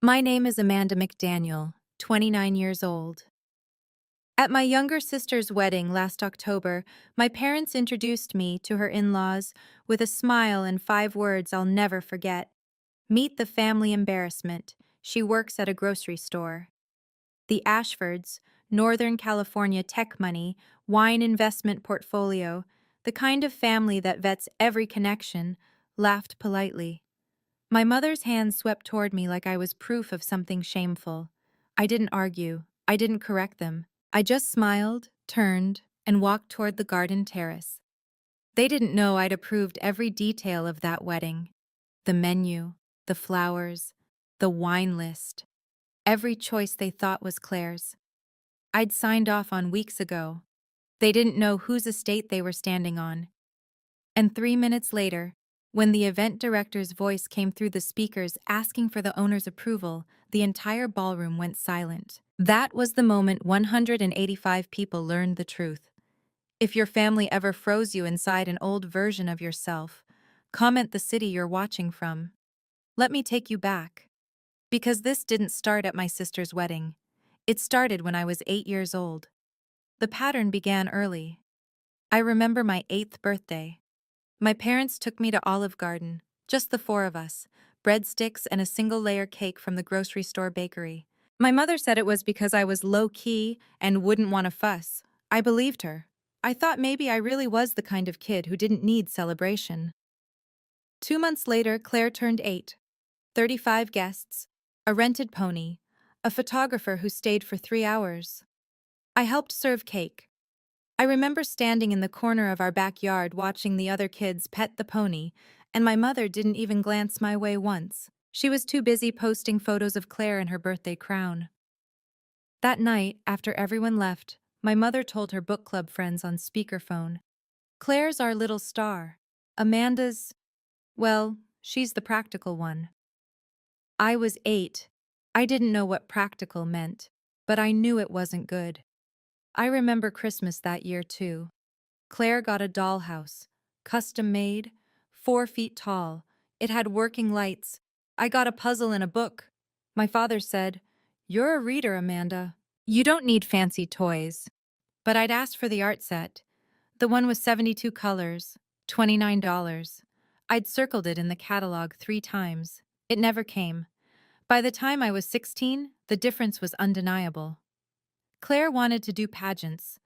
My name is Amanda McDaniel, 29 years old. At my younger sister's wedding last October, my parents introduced me to her in-laws with a smile and 5 words I'll never forget. Meet the family Embarrassment. She works at a grocery store. The Ashfords, Northern California tech money, wine investment portfolio, the kind of family that vets every connection, laughed politely. My mother's hand swept toward me like I was proof of something shameful. I didn't argue. I didn't correct them. I just smiled, turned, and walked toward the garden terrace. They didn't know I'd approved every detail of that wedding. The menu, the flowers, the wine list. Every choice they thought was Claire's. I'd signed off on weeks ago. They didn't know whose estate they were standing on. And 3 minutes later, when the event director's voice came through the speakers asking for the owner's approval, the entire ballroom went silent. That was the moment 185 people learned the truth. If your family ever froze you inside an old version of yourself, comment the city you're watching from. Let me take you back. Because this didn't start at my sister's wedding. It started when I was 8 years old. The pattern began early. I remember my 8th birthday. My parents took me to Olive Garden, just the four of us, breadsticks and a single-layer cake from the grocery store bakery. My mother said it was because I was low-key and wouldn't want to fuss. I believed her. I thought maybe I really was the kind of kid who didn't need celebration. 2 months later, Claire turned 8. 35 guests, a rented pony, a photographer who stayed for 3 hours. I helped serve cake. I remember standing in the corner of our backyard watching the other kids pet the pony, and my mother didn't even glance my way once. She was too busy posting photos of Claire in her birthday crown. That night, after everyone left, my mother told her book club friends on speakerphone, "Claire's our little star. Amanda's, well, she's the practical one." I was 8. I didn't know what practical meant, but I knew it wasn't good. I remember Christmas that year too. Claire got a dollhouse, custom made, 4 feet tall. It had working lights. I got a puzzle and a book. My father said, "You're a reader, Amanda. You don't need fancy toys." But I'd asked for the art set, the one with 72 colors, $29. I'd circled it in the catalog 3 times. It never came. By the time I was 16, the difference was undeniable. Claire wanted to do pageants.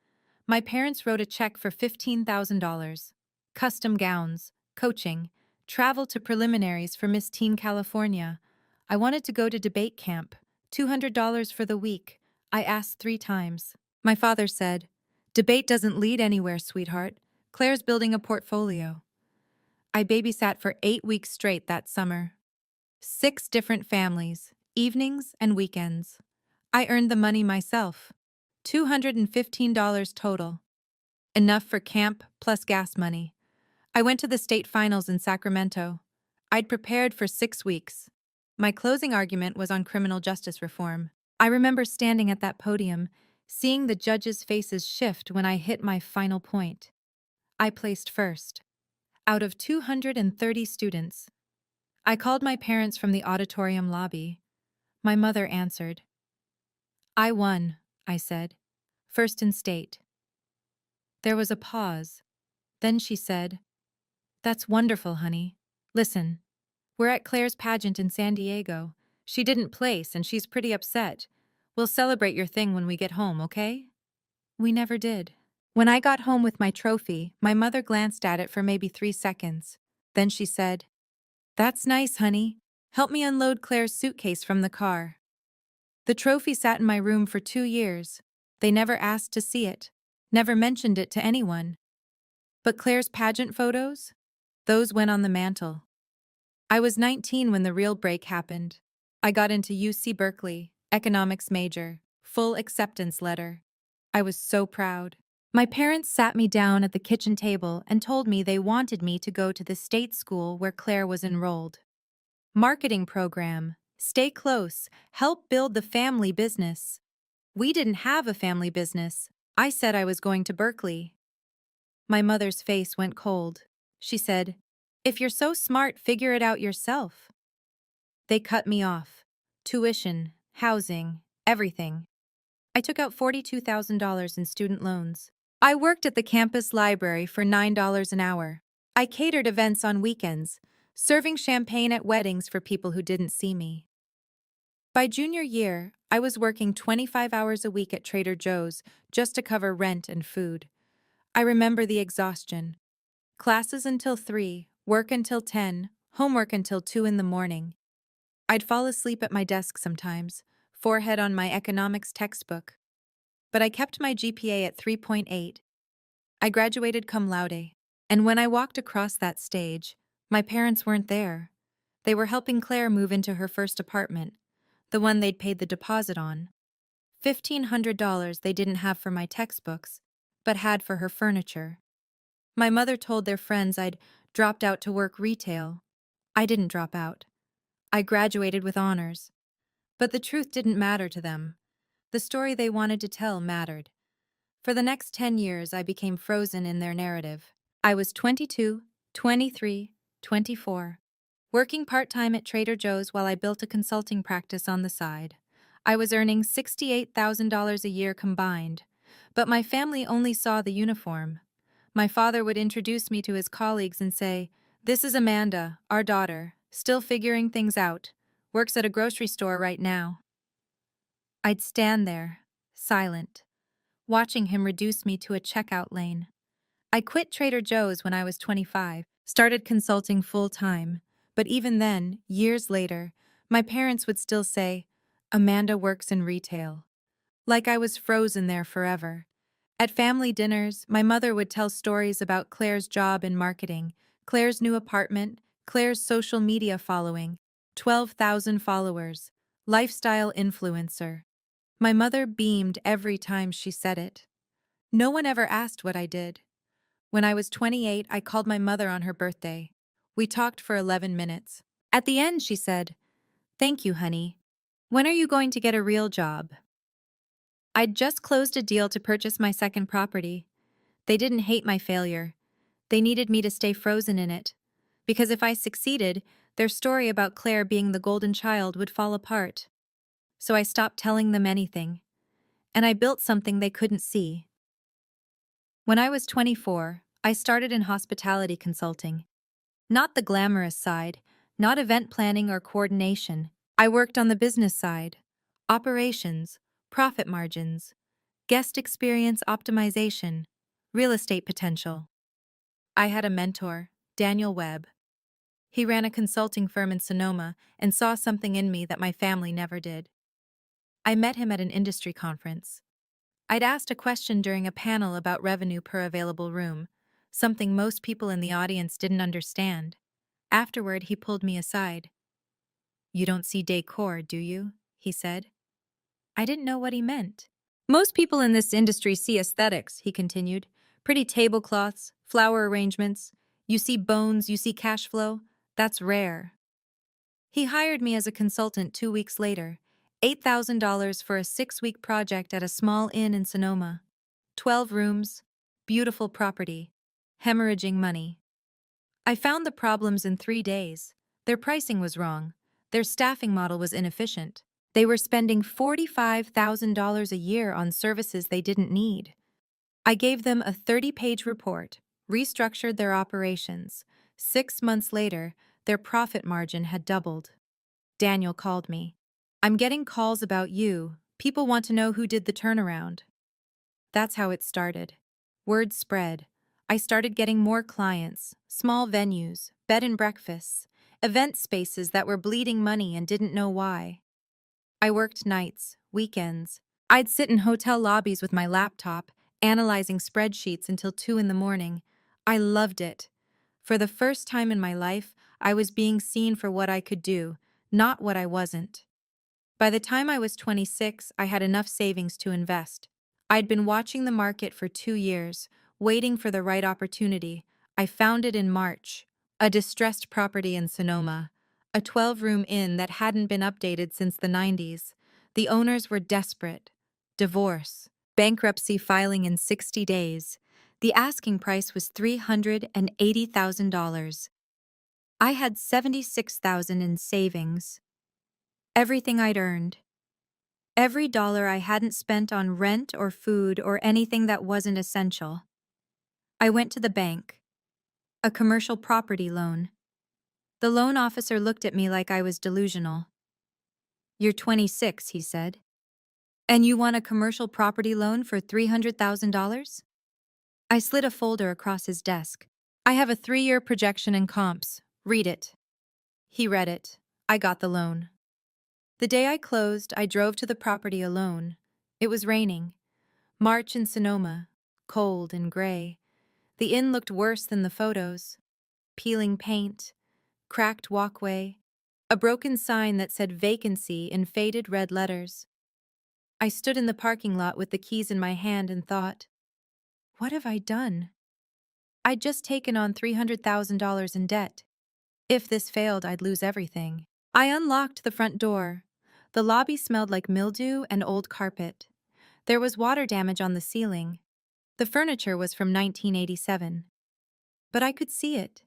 My parents wrote a check for $15,000. Custom gowns, coaching, travel to preliminaries for Miss Teen California. I wanted to go to debate camp. $200 for the week. I asked 3 times. My father said, "Debate doesn't lead anywhere, sweetheart. Claire's building a portfolio." I babysat for 8 weeks straight that summer. 6 different families, evenings and weekends. I earned the money myself. $215 total. Enough for camp plus gas money. I went to the state finals in Sacramento. I'd prepared for 6 weeks. My closing argument was on criminal justice reform. I remember standing at that podium, seeing the judges' faces shift when I hit my final point. I placed first. Out of 230 students. I called my parents from the auditorium lobby. My mother answered. "I won," I said. "First in state." There was a pause. Then she said, "That's wonderful, honey. Listen, we're at Claire's pageant in San Diego. She didn't place and she's pretty upset. We'll celebrate your thing when we get home, okay?" We never did. When I got home with my trophy, my mother glanced at it for maybe 3 seconds. Then she said, "That's nice, honey. Help me unload Claire's suitcase from the car." The trophy sat in my room for 2 years. They never asked to see it, never mentioned it to anyone. But Claire's pageant photos? Those went on the mantle. I was 19 when the real break happened. I got into UC Berkeley, economics major, full acceptance letter. I was so proud. My parents sat me down at the kitchen table and told me they wanted me to go to the state school where Claire was enrolled. Marketing program, stay close, help build the family business. We didn't have a family business. I said I was going to Berkeley. My mother's face went cold. She said, "If you're so smart, figure it out yourself." They cut me off. tuition, housing, everything. I took out $42,000 in student loans. I worked at the campus library for $9 an hour. I catered events on weekends, serving champagne at weddings for people who didn't see me. By junior year, I was working 25 hours a week at Trader Joe's just to cover rent and food. I remember the exhaustion. Classes until 3, work until 10, homework until 2 in the morning. I'd fall asleep at my desk sometimes, forehead on my economics textbook. But I kept my GPA at 3.8. I graduated cum laude. And when I walked across that stage, my parents weren't there. They were helping Claire move into her first apartment, the one they'd paid the deposit on. $1,500 they didn't have for my textbooks, but had for her furniture. My mother told their friends I'd dropped out to work retail. I didn't drop out. I graduated with honors. But the truth didn't matter to them. The story they wanted to tell mattered. For the next 10 years, I became frozen in their narrative. I was 22, 23, 24, working part-time at Trader Joe's while I built a consulting practice on the side. I was earning $68,000 a year combined, but my family only saw the uniform. My father would introduce me to his colleagues and say, "This is Amanda, our daughter, still figuring things out, works at a grocery store right now." I'd stand there, silent, watching him reduce me to a checkout lane. I quit Trader Joe's when I was 25, started consulting full-time, but even then, years later, my parents would still say, "Amanda works in retail." Like I was frozen there forever. At family dinners, my mother would tell stories about Claire's job in marketing, Claire's new apartment, Claire's social media following, 12,000 followers, lifestyle influencer. My mother beamed every time she said it. No one ever asked what I did. When I was 28, I called my mother on her birthday. We talked for 11 minutes. At the end, she said, "Thank you, honey. When are you going to get a real job?" I'd just closed a deal to purchase my second property. They didn't hate my failure. They needed me to stay frozen in it. Because if I succeeded, their story about Claire being the golden child would fall apart. So I stopped telling them anything. And I built something they couldn't see. When I was 24, I started in hospitality consulting. Not the glamorous side, not event planning or coordination. I worked on the business side, operations, profit margins, guest experience optimization, real estate potential. I had a mentor, Daniel Webb. He ran a consulting firm in Sonoma and saw something in me that my family never did. I met him at an industry conference. I'd asked a question during a panel about revenue per available room, something most people in the audience didn't understand. Afterward, he pulled me aside. "You don't see decor, do you?" he said. I didn't know what he meant. "Most people in this industry see aesthetics," he continued. "Pretty tablecloths, flower arrangements. You see bones, you see cash flow. That's rare." He hired me as a consultant 2 weeks later, $8,000 for a 6-week project at a small inn in Sonoma. 12 rooms, beautiful property, hemorrhaging money. I found the problems in 3 days. Their pricing was wrong. Their staffing model was inefficient. They were spending $45,000 a year on services they didn't need. I gave them a 30-page report, restructured their operations. 6 months later, their profit margin had doubled. Daniel called me. "I'm getting calls about you. People want to know who did the turnaround." That's how it started. Word spread. I started getting more clients, small venues, bed and breakfasts, event spaces that were bleeding money and didn't know why. I worked nights, weekends. I'd sit in hotel lobbies with my laptop, analyzing spreadsheets until 2 in the morning. I loved it. For the first time in my life, I was being seen for what I could do, not what I wasn't. By the time I was 26, I had enough savings to invest. I'd been watching the market for 2 years, waiting for the right opportunity. I found it in March. A distressed property in Sonoma. A 12-room inn that hadn't been updated since the 90s. The owners were desperate. Divorce. Bankruptcy filing in 60 days. The asking price was $380,000. I had $76,000 in savings. Everything I'd earned. Every dollar I hadn't spent on rent or food or anything that wasn't essential. I went to the bank. A commercial property loan. The loan officer looked at me like I was delusional. "You're 26, he said. "And you want a commercial property loan for $300,000? I slid a folder across his desk. "I have a 3-year projection in comps. Read it." He read it. I got the loan. The day I closed, I drove to the property alone. It was raining. March in Sonoma. Cold and gray. The inn looked worse than the photos. Peeling paint. Cracked walkway. A broken sign that said vacancy in faded red letters. I stood in the parking lot with the keys in my hand and thought, what have I done? I'd just taken on $300,000 in debt. If this failed, I'd lose everything. I unlocked the front door. The lobby smelled like mildew and old carpet. There was water damage on the ceiling. The furniture was from 1987. But I could see it.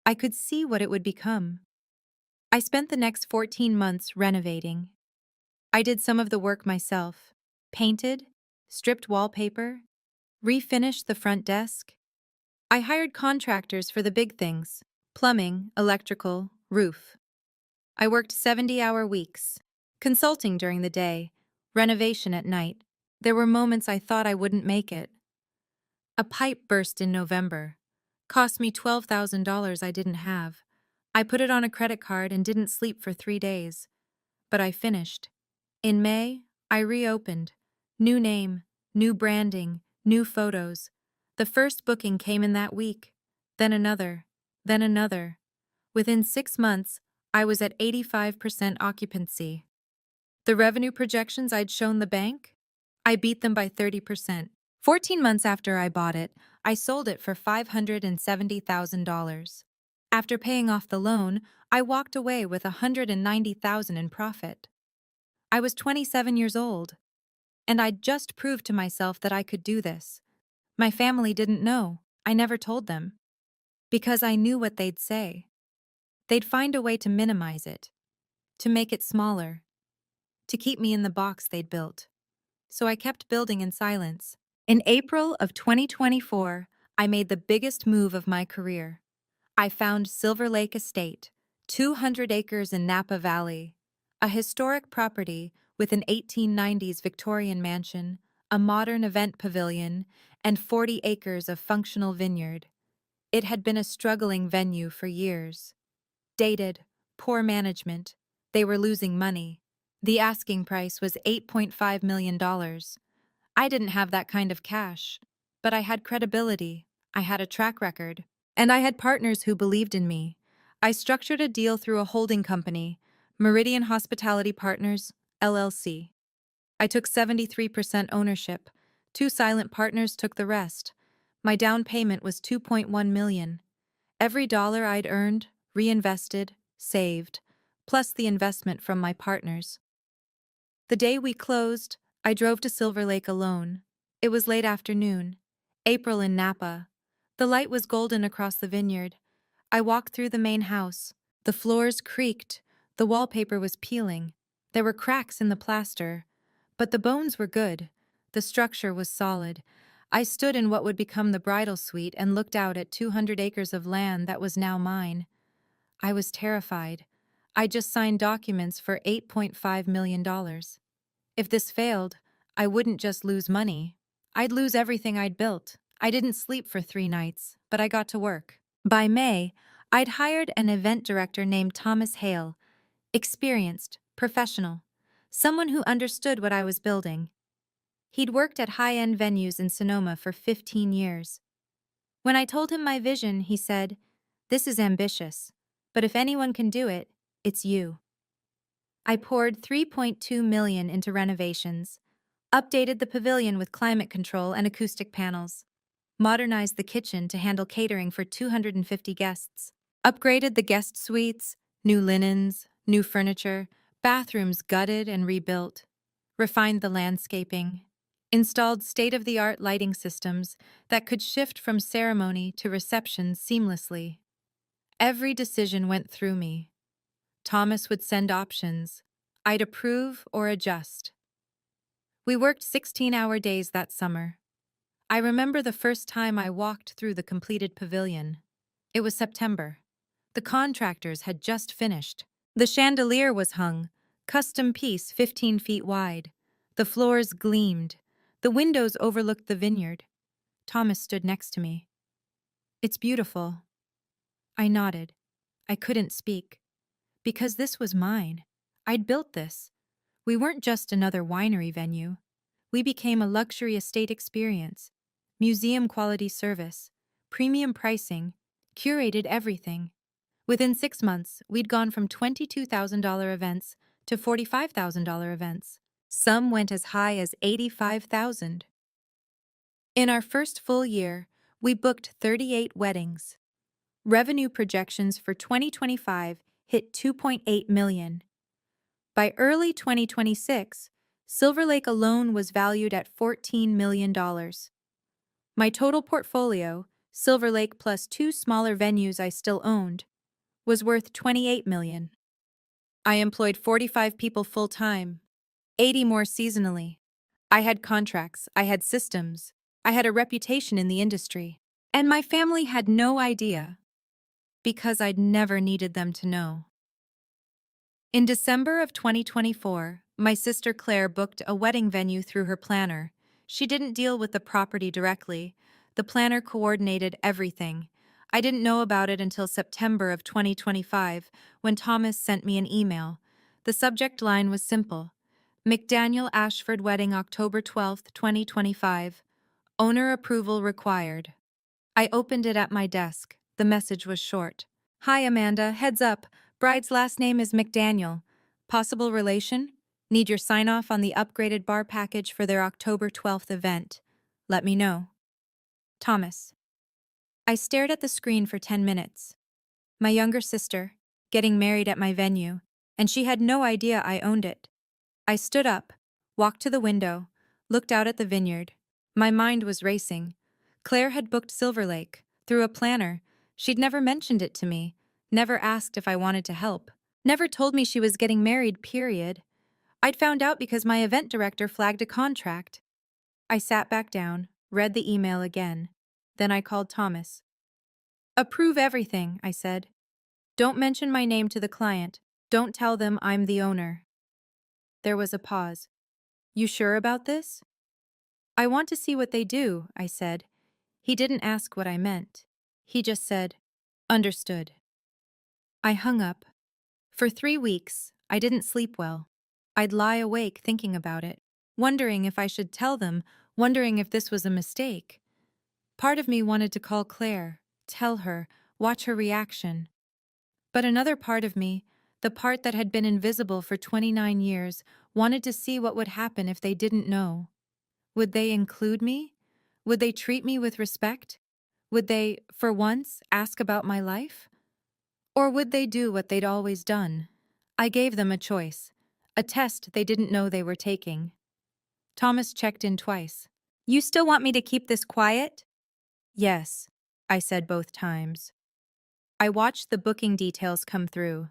I could see what it would become. I spent the next 14 months renovating. I did some of the work myself. Painted, stripped wallpaper, refinished the front desk. I hired contractors for the big things: plumbing, electrical, roof. I worked 70-hour weeks, consulting during the day, renovation at night. There were moments I thought I wouldn't make it. A pipe burst in November. Cost me $12,000 I didn't have. I put it on a credit card and didn't sleep for 3 days. But I finished. In May, I reopened. New name, new branding, new photos. The first booking came in that week. Then another. Then another. Within 6 months, I was at 85% occupancy. The revenue projections I'd shown the bank? I beat them by 30%. 14 months after I bought it, I sold it for $570,000. After paying off the loan, I walked away with $190,000 in profit. I was 27 years old, and I'd just proved to myself that I could do this. My family didn't know. I never told them. Because I knew what they'd say. They'd find a way to minimize it, to make it smaller, to keep me in the box they'd built. So I kept building in silence. In April of 2024, I made the biggest move of my career. I found Silver Lake Estate, 200 acres in Napa Valley, a historic property with an 1890s Victorian mansion, a modern event pavilion, and 40 acres of functional vineyard. It had been a struggling venue for years. Dated, poor management. They were losing money. The asking price was $8.5 million. I didn't have that kind of cash, but I had credibility, I had a track record, and I had partners who believed in me. I structured a deal through a holding company, Meridian Hospitality Partners, LLC. I took 73% ownership. 2 silent partners took the rest. My down payment was $2.1 million. Every dollar I'd earned, reinvested, saved, plus the investment from my partners. The day we closed, I drove to Silver Lake alone. It was late afternoon. April in Napa. The light was golden across the vineyard. I walked through the main house. The floors creaked. The wallpaper was peeling. There were cracks in the plaster. But the bones were good. The structure was solid. I stood in what would become the bridal suite and looked out at 200 acres of land that was now mine. I was terrified. I just signed documents for $8.5 million. If this failed, I wouldn't just lose money. I'd lose everything I'd built. I didn't sleep for 3 nights, but I got to work. By May, I'd hired an event director named Thomas Hale, experienced, professional, someone who understood what I was building. He'd worked at high-end venues in Sonoma for 15 years. When I told him my vision, he said, "This is ambitious, but if anyone can do it, it's you." I poured $3.2 million into renovations, updated the pavilion with climate control and acoustic panels, modernized the kitchen to handle catering for 250 guests, upgraded the guest suites, new linens, new furniture, bathrooms gutted and rebuilt, refined the landscaping, installed state-of-the-art lighting systems that could shift from ceremony to reception seamlessly. Every decision went through me. Thomas would send options. I'd approve or adjust. We worked 16-hour days that summer. I remember the first time I walked through the completed pavilion. It was September. The contractors had just finished. The chandelier was hung, custom piece 15 feet wide. The floors gleamed. The windows overlooked the vineyard. Thomas stood next to me. "It's beautiful." I nodded. I couldn't speak. Because this was mine. I'd built this. We weren't just another winery venue. We became a luxury estate experience. Museum-quality service, premium pricing, curated everything. Within 6 months, we'd gone from $22,000 events to $45,000 events. Some went as high as $85,000. In our first full year, we booked 38 weddings. Revenue projections for 2025 hit $2.8 million. By early 2026, Silver Lake alone was valued at $14 million. My total portfolio, Silver Lake plus 2 smaller venues I still owned, was worth $28 million. I employed 45 people full-time, 80 more seasonally. I had contracts, I had systems, I had a reputation in the industry. And my family had no idea, because I'd never needed them to know. In December of 2024, my sister Claire booked a wedding venue through her planner. She didn't deal with the property directly. The planner coordinated everything. I didn't know about it until September of 2025, when Thomas sent me an email. The subject line was simple: McDaniel Ashford Wedding, October 12, 2025. Owner approval required. I opened it at my desk. The message was short. "Hi Amanda, heads up. Bride's last name is McDaniel. Possible relation? Need your sign-off on the upgraded bar package for their October 12th event. Let me know. Thomas." I stared at the screen for 10 minutes. My younger sister, getting married at my venue, and she had no idea I owned it. I stood up, walked to the window, looked out at the vineyard. My mind was racing. Claire had booked Silver Lake, through a planner. She'd never mentioned it to me, never asked if I wanted to help, never told me she was getting married, period. I'd found out because my event director flagged a contract. I sat back down, read the email again. Then I called Thomas. "Approve everything," I said. "Don't mention my name to the client. Don't tell them I'm the owner." There was a pause. "You sure about this?" "I want to see what they do," I said. He didn't ask what I meant. He just said, "Understood." I hung up. For 3 weeks, I didn't sleep well. I'd lie awake thinking about it, wondering if I should tell them, wondering if this was a mistake. Part of me wanted to call Claire, tell her, watch her reaction. But another part of me, the part that had been invisible for 29 years, wanted to see what would happen if they didn't know. Would they include me? Would they treat me with respect? Would they, for once, ask about my life? Or would they do what they'd always done? I gave them a choice, a test they didn't know they were taking. Thomas checked in twice. "You still want me to keep this quiet?" "Yes," I said both times. I watched the booking details come through.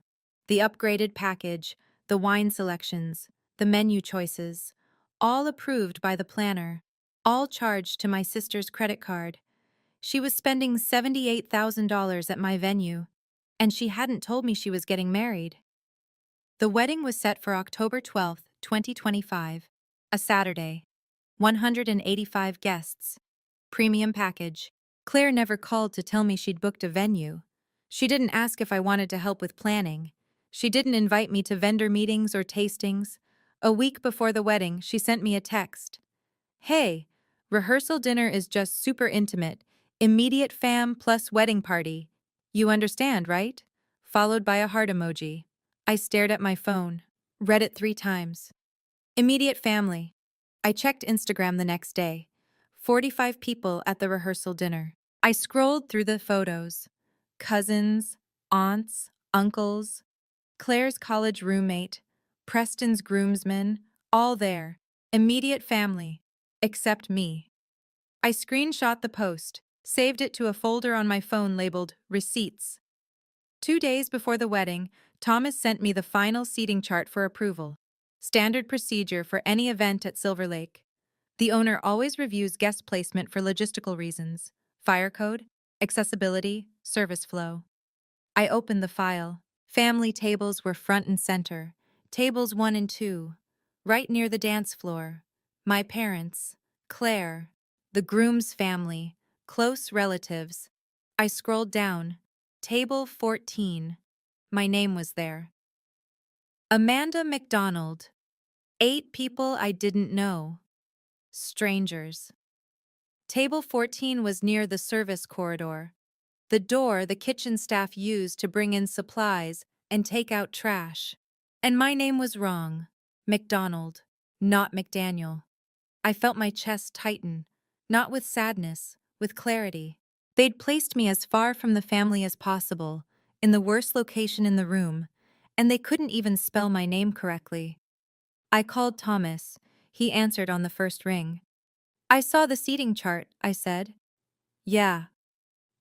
The upgraded package, the wine selections, the menu choices, all approved by the planner, all charged to my sister's credit card. She was spending $78,000 at my venue, and she hadn't told me she was getting married. The wedding was set for October 12, 2025, a Saturday. 185 guests. Premium package. Claire never called to tell me she'd booked a venue. She didn't ask if I wanted to help with planning. She didn't invite me to vendor meetings or tastings. A week before the wedding, she sent me a text. "Hey, rehearsal dinner is just super intimate. Immediate fam plus wedding party. You understand, right?" Followed by a heart emoji. I stared at my phone, read it 3 times. Immediate family. I checked Instagram the next day. 45 people at the rehearsal dinner. I scrolled through the photos. Cousins, aunts, uncles, Claire's college roommate, Preston's groomsmen, all there. Immediate family. Except me. I screenshot the post, saved it to a folder on my phone labeled Receipts. 2 days before the wedding, Thomas sent me the final seating chart for approval. Standard procedure for any event at Silver Lake. The owner always reviews guest placement for logistical reasons: fire code, accessibility, service flow. I opened the file. Family tables were front and center. Tables 1 and 2, right near the dance floor. My parents, Claire, the groom's family, close relatives. I scrolled down. Table 14. My name was there. Amanda McDonald. 8 people I didn't know. Strangers. Table 14 was near the service corridor, the door the kitchen staff used to bring in supplies and take out trash. And my name was wrong. McDonald, not McDaniel. I felt my chest tighten, not with sadness, with clarity. They'd placed me as far from the family as possible, in the worst location in the room, and they couldn't even spell my name correctly. I called Thomas. He answered on the first ring. "I saw the seating chart," I said. "Yeah."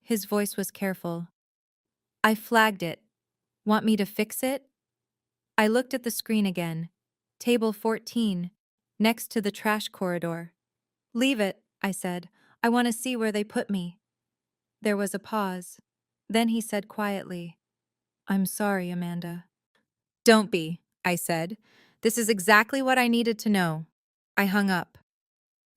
His voice was careful. "I flagged it. Want me to fix it?" I looked at the screen again. Table 14, next to the trash corridor. "Leave it," I said. "I want to see where they put me." There was a pause. Then he said quietly, "I'm sorry, Amanda." "Don't be," I said. "This is exactly what I needed to know." I hung up.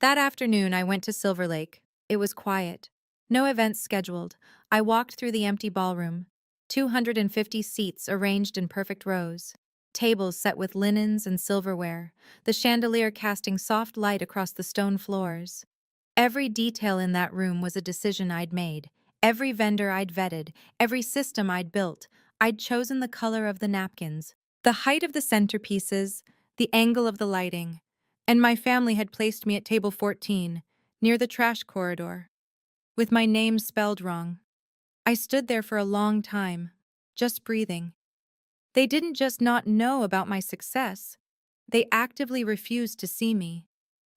That afternoon, I went to Silver Lake. It was quiet. No events scheduled. I walked through the empty ballroom. 250 seats arranged in perfect rows. Tables set with linens and silverware, the chandelier casting soft light across the stone floors. Every detail in that room was a decision I'd made. Every vendor I'd vetted, every system I'd built. I'd chosen the color of the napkins, the height of the centerpieces, the angle of the lighting. And my family had placed me at table 14, near the trash corridor, with my name spelled wrong. I stood there for a long time, just breathing. They didn't just not know about my success, they actively refused to see me.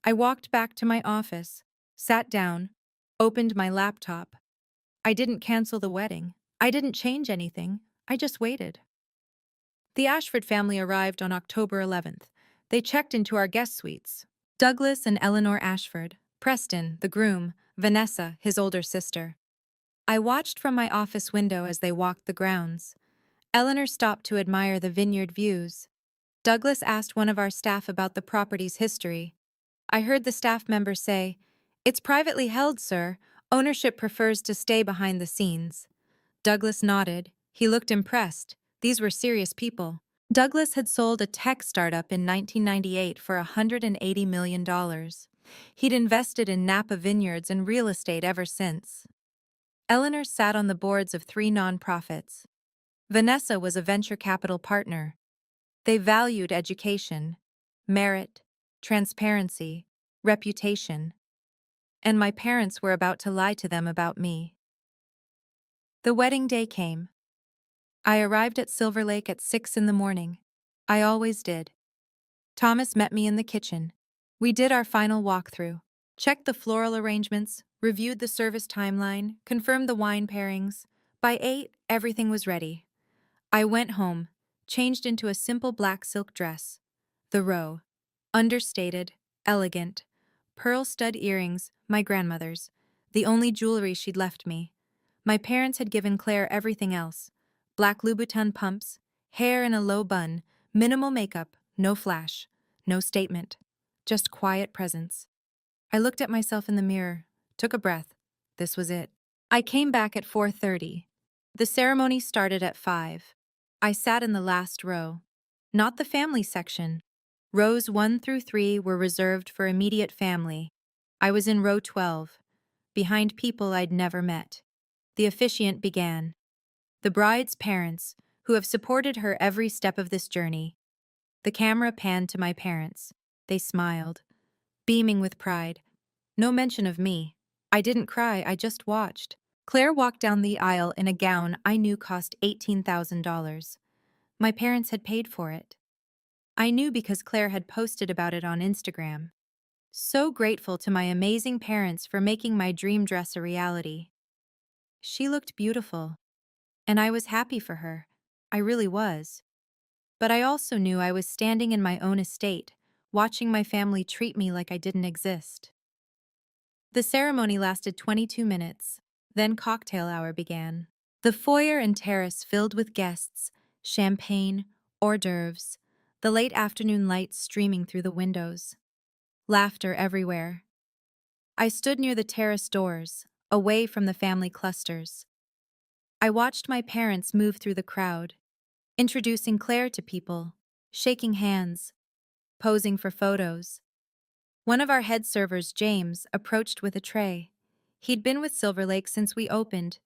I walked back to my office, sat down, opened my laptop. I didn't cancel the wedding. I didn't change anything. I just waited. The Ashford family arrived on October 11th. They checked into our guest suites. Douglas and Eleanor Ashford, Preston, the groom, Vanessa, his older sister. I watched from my office window as they walked the grounds. Eleanor stopped to admire the vineyard views. Douglas asked one of our staff about the property's history. I heard the staff member say, "It's privately held, sir. Ownership prefers to stay behind the scenes." Douglas nodded. He looked impressed. These were serious people. Douglas had sold a tech startup in 1998 for $180 million. He'd invested in Napa vineyards and real estate ever since. Eleanor sat on the boards of 3 nonprofits. Vanessa was a venture capital partner. They valued education, merit, transparency, reputation. And my parents were about to lie to them about me. The wedding day came. I arrived at Silver Lake at 6 in the morning. I always did. Thomas met me in the kitchen. We did our final walkthrough, checked the floral arrangements, reviewed the service timeline, confirmed the wine pairings. By 8, everything was ready. I went home, changed into a simple black silk dress. The row. Understated, elegant. Pearl stud earrings, my grandmother's. The only jewelry she'd left me. My parents had given Claire everything else. Black Louboutin pumps, hair in a low bun, minimal makeup, no flash, no statement. Just quiet presence. I looked at myself in the mirror, took a breath. This was it. I came back at 4:30. The ceremony started at 5. I sat in the last row. Not the family section. Rows 1 through 3 were reserved for immediate family. I was in row 12, behind people I'd never met. The officiant began. The bride's parents, who have supported her every step of this journey. The camera panned to my parents. They smiled, beaming with pride. No mention of me. I didn't cry, I just watched. Claire walked down the aisle in a gown I knew cost $18,000. My parents had paid for it. I knew because Claire had posted about it on Instagram. So grateful to my amazing parents for making my dream dress a reality. She looked beautiful, and I was happy for her. I really was. but I also knew I was standing in my own estate, watching my family treat me like I didn't exist. The ceremony lasted 22 minutes, then cocktail hour began. The foyer and terrace filled with guests, champagne, hors d'oeuvres, the late afternoon light streaming through the windows. Laughter everywhere. I stood near the terrace doors, away from the family clusters. I watched my parents move through the crowd, introducing Claire to people, shaking hands, posing for photos. One of our head servers, James, approached with a tray. He'd been with Silver Lake since we opened.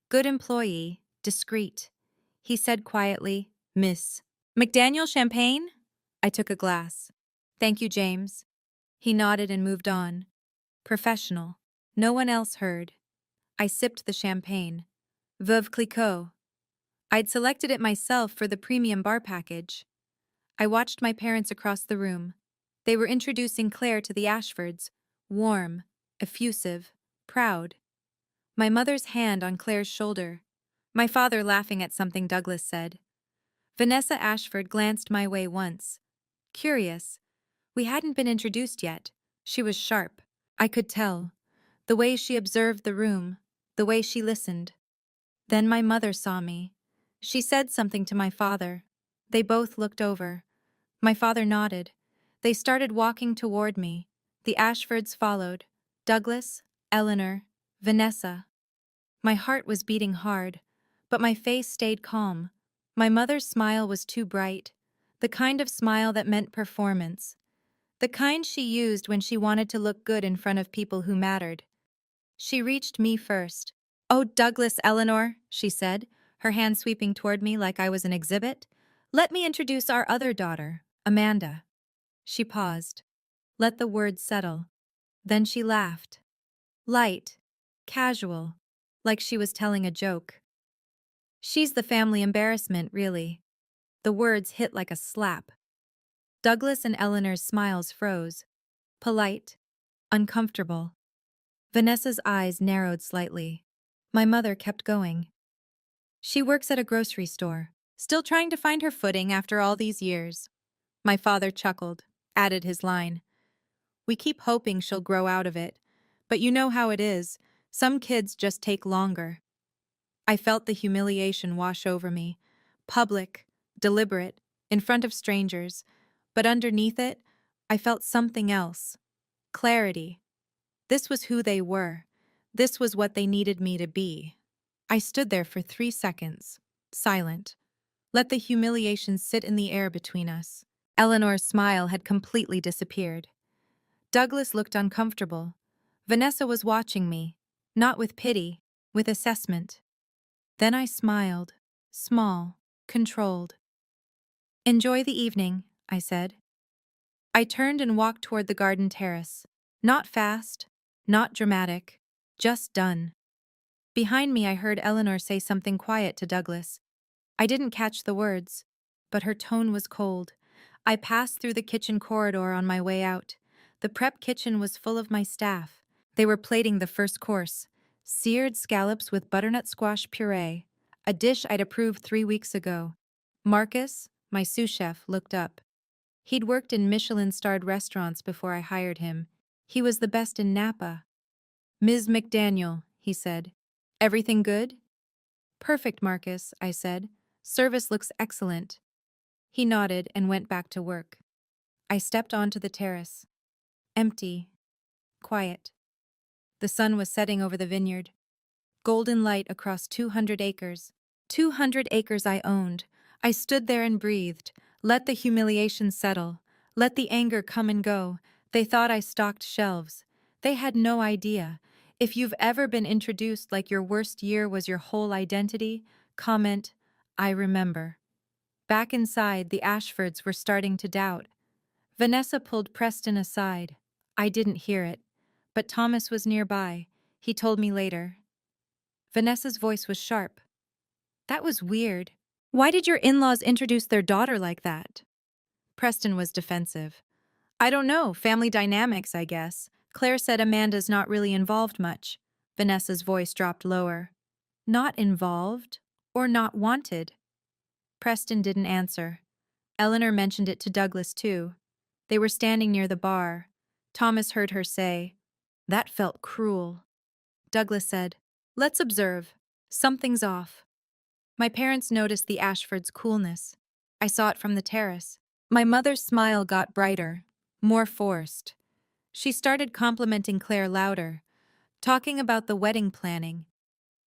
Good employee, discreet. He said quietly, "Miss McDaniel champagne?" I took a glass. "Thank you, James." He nodded and moved on. Professional. No one else heard. I sipped the champagne. Veuve Clicquot. I'd selected it myself for the premium bar package. I watched my parents across the room. They were introducing Claire to the Ashfords, warm, effusive, proud. My mother's hand on Claire's shoulder. My father laughing at something Douglas said. Vanessa Ashford glanced my way once. Curious. We hadn't been introduced yet. She was sharp. I could tell. The way she observed the room, the way she listened. Then my mother saw me. She said something to my father. They both looked over. My father nodded. They started walking toward me. The Ashfords followed. Douglas, Eleanor, Vanessa. My heart was beating hard, but my face stayed calm. My mother's smile was too bright, the kind of smile that meant performance, the kind she used when she wanted to look good in front of people who mattered. She reached me first. "Oh, Douglas, Eleanor," she said, her hand sweeping toward me like I was an exhibit. "Let me introduce our other daughter, Amanda." She paused. Let the words settle. Then she laughed. Light, casual, like she was telling a joke. "She's the family embarrassment, really." The words hit like a slap. Douglas and Eleanor's smiles froze. Polite, uncomfortable. Vanessa's eyes narrowed slightly. My mother kept going. "She works at a grocery store, still trying to find her footing after all these years." My father chuckled, added his line. "We keep hoping she'll grow out of it, but you know how it is. Some kids just take longer." I felt the humiliation wash over me. Public, deliberate, in front of strangers. But underneath it, I felt something else. Clarity. This was who they were. This was what they needed me to be. I stood there for 3 seconds, silent. Let the humiliation sit in the air between us. Eleanor's smile had completely disappeared. Douglas looked uncomfortable. Vanessa was watching me, not with pity, with assessment. Then I smiled, small, controlled. "Enjoy the evening," I said. I turned and walked toward the garden terrace. Not fast, not dramatic, just done. Behind me I heard Eleanor say something quiet to Douglas. I didn't catch the words, but her tone was cold. I passed through the kitchen corridor on my way out. The prep kitchen was full of my staff. They were plating the first course, seared scallops with butternut squash puree, a dish I'd approved 3 weeks ago. Marcus, my sous chef, looked up. He'd worked in Michelin-starred restaurants before I hired him. He was the best in Napa. "Ms. McDaniel," he said. "Everything good?" "Perfect, Marcus," I said. "Service looks excellent." He nodded and went back to work. I stepped onto the terrace. Empty. Quiet. The sun was setting over the vineyard. Golden light across 200 acres. 200 acres I owned. I stood there and breathed. Let the humiliation settle. Let the anger come and go. They thought I stocked shelves. They had no idea. If you've ever been introduced like your worst year was your whole identity, comment, "I remember." Back inside, the Ashfords were starting to doubt. Vanessa pulled Preston aside. I didn't hear it, but Thomas was nearby. He told me later. Vanessa's voice was sharp. "That was weird. Why did your in-laws introduce their daughter like that?" Preston was defensive. "I don't know, family dynamics, I guess. Claire said Amanda's not really involved much." Vanessa's voice dropped lower. "Not involved or not wanted?" Preston didn't answer. Eleanor mentioned it to Douglas, too. They were standing near the bar. Thomas heard her say, "That felt cruel." Douglas said, "Let's observe. Something's off." My parents noticed the Ashfords' coolness. I saw it from the terrace. My mother's smile got brighter, more forced. She started complimenting Claire louder, talking about the wedding planning,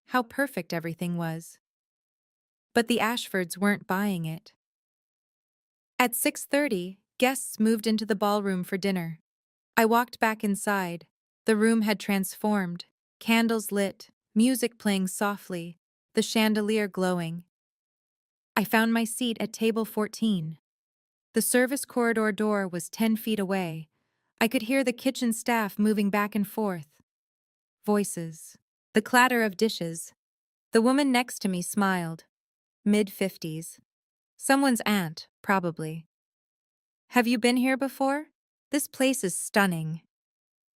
how perfect everything was. But the Ashfords weren't buying it. At 6:30, guests moved into the ballroom for dinner. I walked back inside. The room had transformed, candles lit, music playing softly, the chandelier glowing. I found my seat at table 14. The service corridor door was 10 feet away. I could hear the kitchen staff moving back and forth. Voices. The clatter of dishes. The woman next to me smiled. Mid-50s. Someone's aunt, probably. "Have you been here before? This place is stunning."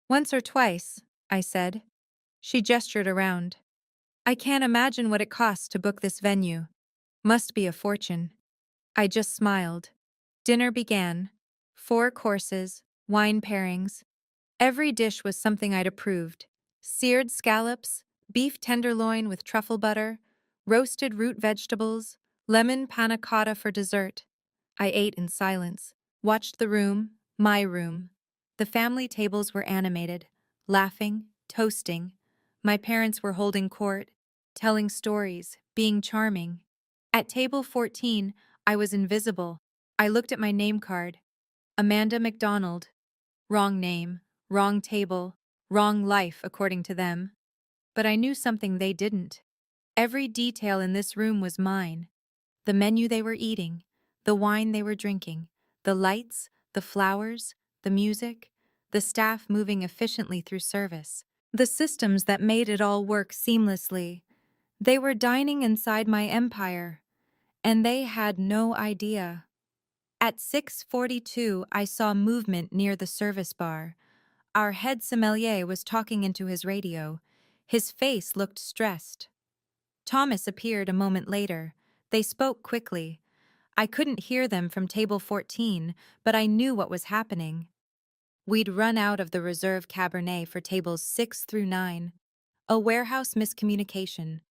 "Once or twice," I said. She gestured around. "I can't imagine what it costs to book this venue. Must be a fortune." I just smiled. Dinner began. 4 courses, wine pairings. Every dish was something I'd approved. Seared scallops, beef tenderloin with truffle butter, roasted root vegetables, lemon panna cotta for dessert. I ate in silence, watched the room, my room. The family tables were animated, laughing, toasting. My parents were holding court, telling stories, being charming. At table 14, I was invisible. I looked at my name card. Amanda McDonald. Wrong name, wrong table, wrong life according to them. But I knew something they didn't. Every detail in this room was mine. The menu they were eating, the wine they were drinking, the lights, the flowers, the music, the staff moving efficiently through service, the systems that made it all work seamlessly. They were dining inside my empire, and they had no idea. At 6:42, I saw movement near the service bar. Our head sommelier was talking into his radio. His face looked stressed. Thomas appeared a moment later. They spoke quickly. I couldn't hear them from table 14, but I knew what was happening. We'd run out of the reserve Cabernet for tables 6 through 9. A warehouse miscommunication.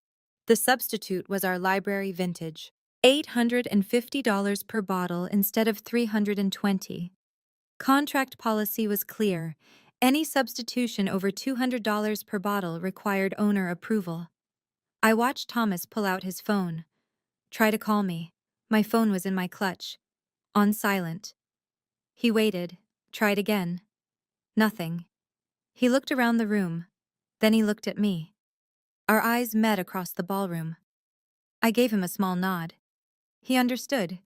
The substitute was our library vintage. $850 per bottle instead of $320. Contract policy was clear. Any substitution over $200 per bottle required owner approval. I watched Thomas pull out his phone. Try to call me. My phone was in my clutch. On silent. He waited. Tried again. Nothing. He looked around the room. Then he looked at me. Our eyes met across the ballroom. I gave him a small nod. He understood.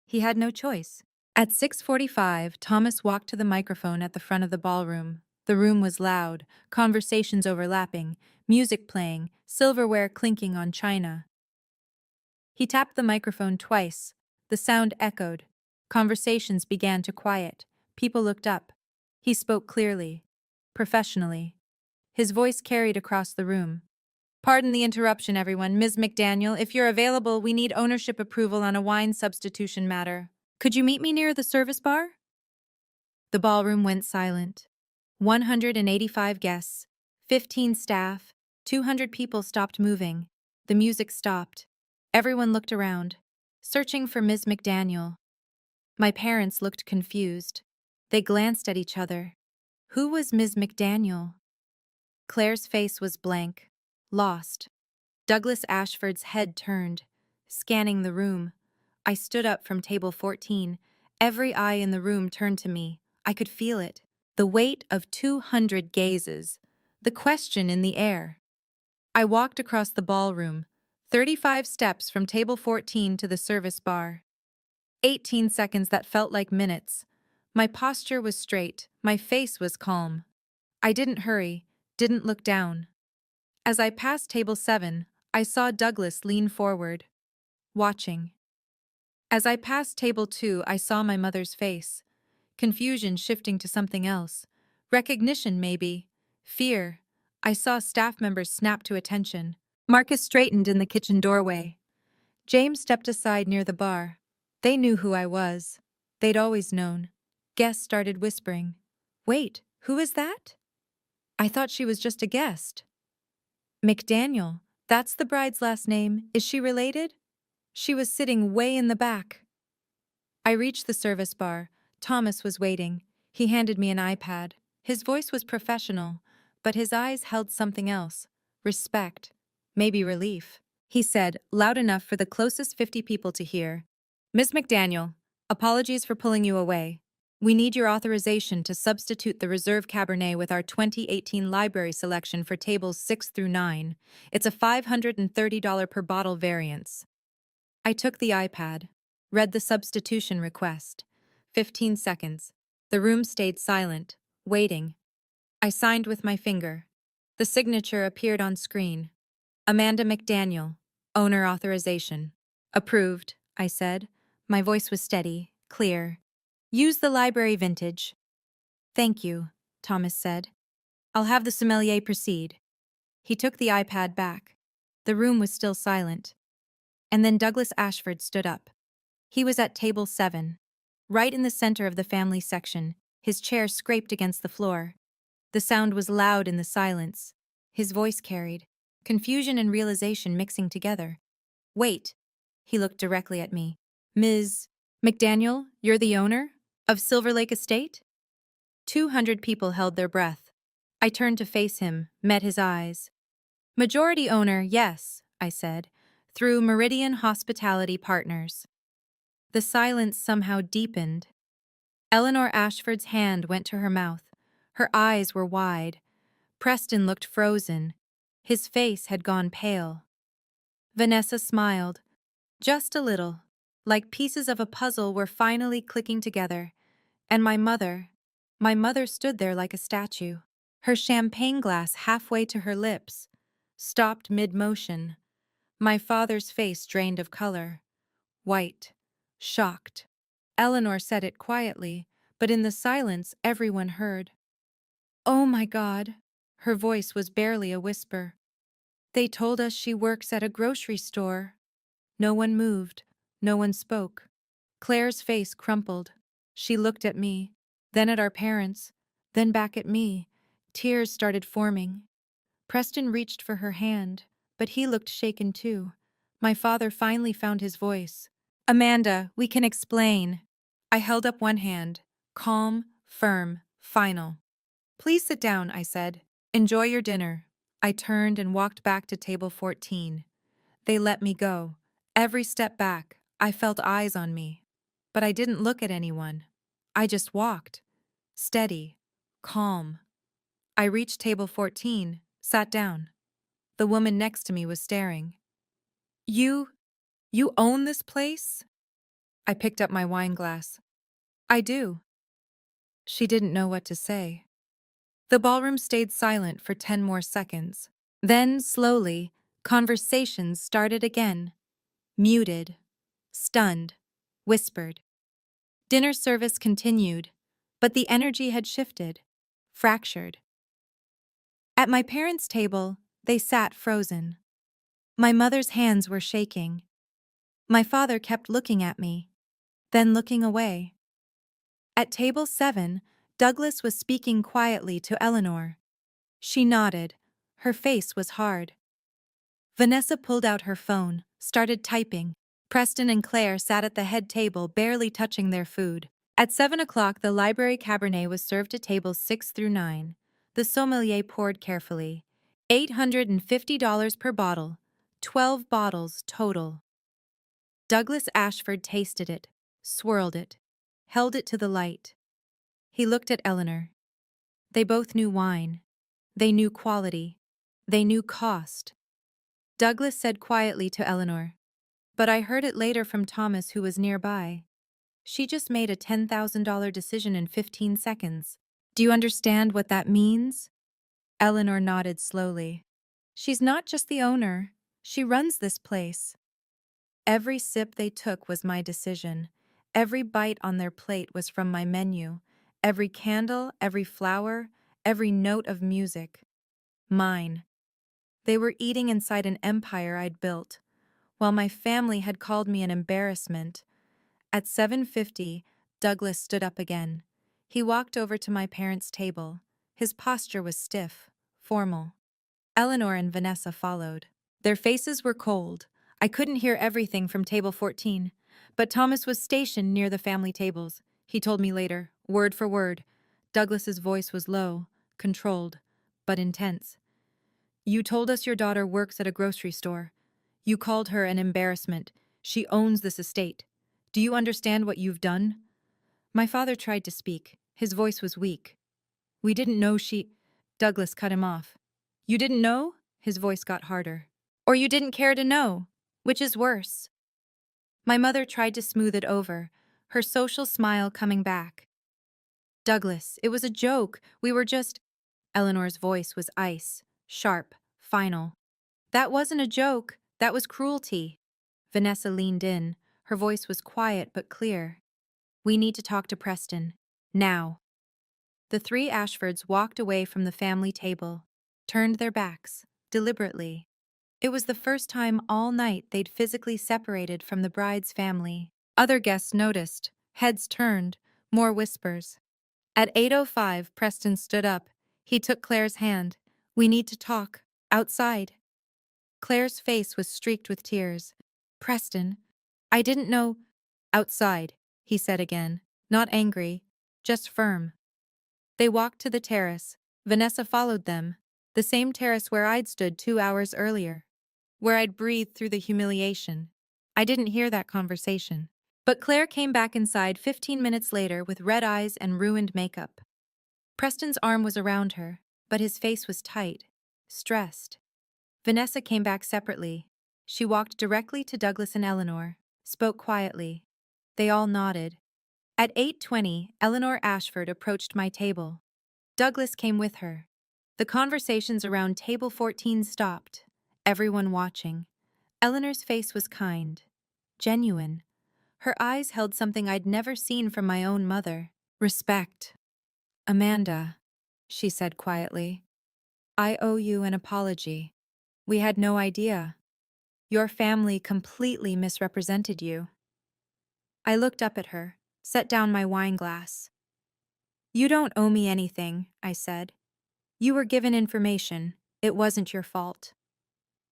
He had no choice. At 6:45, Thomas walked to the microphone at the front of the ballroom. The room was loud, conversations overlapping, music playing, silverware clinking on china. He tapped the microphone twice. The sound echoed. Conversations began to quiet. People looked up. He spoke clearly, professionally. His voice carried across the room. "Pardon the interruption, everyone. Ms. McDaniel, if you're available, we need ownership approval on a wine substitution matter. Could you meet me near the service bar?" The ballroom went silent. 185 guests, 15 staff, 200 people stopped moving. The music stopped. Everyone looked around, searching for Ms. McDaniel. My parents looked confused. They glanced at each other. Who was Ms. McDaniel? Claire's face was blank, lost. Douglas Ashford's head turned, scanning the room. I stood up from table 14. Every eye in the room turned to me. I could feel it. The weight of 200 gazes. The question in the air. I walked across the ballroom, 35 steps from table 14 to the service bar. 18 seconds that felt like minutes. My posture was straight. My face was calm. I didn't hurry, didn't look down. As I passed table 7, I saw Douglas lean forward, watching. As I passed table 2, I saw my mother's face. Confusion shifting to something else. Recognition, maybe. Fear. I saw staff members snap to attention. Marcus straightened in the kitchen doorway. James stepped aside near the bar. They knew who I was. They'd always known. Guests started whispering, "Wait, who is that?" I thought she was just a guest. "McDaniel. That's the bride's last name. Is she related?" She was sitting way in the back. I reached the service bar. Thomas was waiting. He handed me an iPad. His voice was professional, but his eyes held something else. Respect. Maybe relief. He said, loud enough for the closest 50 people to hear, "Miss McDaniel, apologies for pulling you away. We need your authorization to substitute the reserve Cabernet with our 2018 library selection for tables 6 through 9. It's a $530 per bottle variance." I took the iPad, read the substitution request. 15 seconds. The room stayed silent, waiting. I signed with my finger. The signature appeared on screen. Amanda McDaniel, owner authorization. "Approved," I said. My voice was steady, clear. "Use the library vintage." "Thank you," Thomas said. "I'll have the sommelier proceed." He took the iPad back. The room was still silent. And then Douglas Ashford stood up. He was at table 7, right in the center of the family section. His chair scraped against the floor. The sound was loud in the silence. His voice carried, confusion and realization mixing together. "Wait." He looked directly at me. "Ms. McDaniel, you're the owner of Silver Lake Estate?" 200 people held their breath. I turned to face him, met his eyes. "Majority owner, yes," I said, "through Meridian Hospitality Partners." The silence somehow deepened. Eleanor Ashford's hand went to her mouth. Her eyes were wide. Preston looked frozen. His face had gone pale. Vanessa smiled. Just a little, like pieces of a puzzle were finally clicking together. And my mother stood there like a statue. Her champagne glass halfway to her lips, stopped mid-motion. My father's face drained of color. White. Shocked. Eleanor said it quietly, but in the silence everyone heard. "Oh my God." Her voice was barely a whisper. "They told us she works at a grocery store." No one moved. No one spoke. Claire's face crumpled. She looked at me, then at our parents, then back at me. Tears started forming. Preston reached for her hand, but he looked shaken too. My father finally found his voice. "Amanda, we can explain." I held up one hand. Calm, firm, final. "Please sit down," I said. "Enjoy your dinner." I turned and walked back to table 14. They let me go. Every step back, I felt eyes on me. But I didn't look at anyone. I just walked. Steady. Calm. I reached table 14, sat down. The woman next to me was staring. You own this place?" I picked up my wine glass. "I do." She didn't know what to say. The ballroom stayed silent for 10 more seconds. Then, slowly, conversations started again. Muted. Stunned. Whispered. Dinner service continued, but the energy had shifted. Fractured. At my parents' table, they sat frozen. My mother's hands were shaking. My father kept looking at me, then looking away. At table 7, Douglas was speaking quietly to Eleanor. She nodded. Her face was hard. Vanessa pulled out her phone, started typing. Preston and Claire sat at the head table, barely touching their food. At 7 o'clock, the library Cabernet was served to tables 6 through 9. The sommelier poured carefully. $850 per bottle. 12 bottles total. Douglas Ashford tasted it, swirled it, held it to the light. He looked at Eleanor. They both knew wine. They knew quality. They knew cost. Douglas said quietly to Eleanor, "But I heard it later from Thomas, who was nearby. She just made a $10,000 decision in 15 seconds. Do you understand what that means?" Eleanor nodded slowly. "She's not just the owner. She runs this place." Every sip they took was my decision. Every bite on their plate was from my menu. Every candle, every flower, every note of music. Mine. They were eating inside an empire I'd built, while my family had called me an embarrassment. At 7:50, Douglas stood up again. He walked over to my parents' table. His posture was stiff, formal. Eleanor and Vanessa followed. Their faces were cold. I couldn't hear everything from table 14, but Thomas was stationed near the family tables. He told me later, word for word. Douglas's voice was low, controlled, but intense. You told us your daughter works at a grocery store. You called her an embarrassment. She owns this estate. Do you understand what you've done? My father tried to speak. His voice was weak. We didn't know she... Douglas cut him off. You didn't know? His voice got harder. Or you didn't care to know? Which is worse? My mother tried to smooth it over, her social smile coming back. Douglas, it was a joke. We were just... Eleanor's voice was ice, sharp, final. That wasn't a joke. That was cruelty. Vanessa leaned in. Her voice was quiet but clear. We need to talk to Preston. Now. The three Ashfords walked away from the family table, turned their backs, deliberately. It was the first time all night they'd physically separated from the bride's family. Other guests noticed, heads turned, more whispers. At 8:05, Preston stood up. He took Claire's hand. We need to talk. Outside. Claire's face was streaked with tears. Preston, I didn't know. Outside, he said again, not angry, just firm. They walked to the terrace. Vanessa followed them, the same terrace where I'd stood 2 hours earlier, where I'd breathed through the humiliation. I didn't hear that conversation. But Claire came back inside 15 minutes later with red eyes and ruined makeup. Preston's arm was around her, but his face was tight, stressed. Vanessa came back separately. She walked directly to Douglas and Eleanor, spoke quietly. They all nodded. At 8:20, Eleanor Ashford approached my table. Douglas came with her. The conversations around table 14 stopped, everyone watching. Eleanor's face was kind, genuine. Her eyes held something I'd never seen from my own mother. Respect. Amanda, she said quietly, I owe you an apology. We had no idea. Your family completely misrepresented you. I looked up at her, set down my wine glass. You don't owe me anything, I said. You were given information. It wasn't your fault.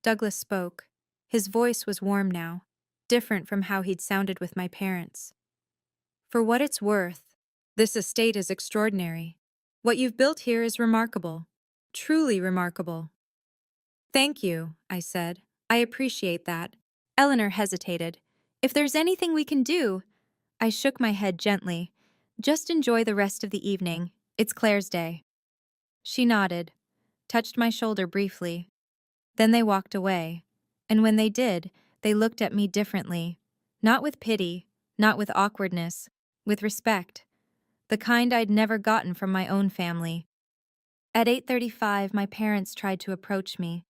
Douglas spoke. His voice was warm now, different from how he'd sounded with my parents. For what it's worth, this estate is extraordinary. What you've built here is remarkable. Truly remarkable. Thank you, I said. I appreciate that. Eleanor hesitated. If there's anything we can do... I shook my head gently. Just enjoy the rest of the evening. It's Claire's day. She nodded, touched my shoulder briefly. Then they walked away. And when they did, they looked at me differently. Not with pity, not with awkwardness, with respect. The kind I'd never gotten from my own family. At 8:35, my parents tried to approach me.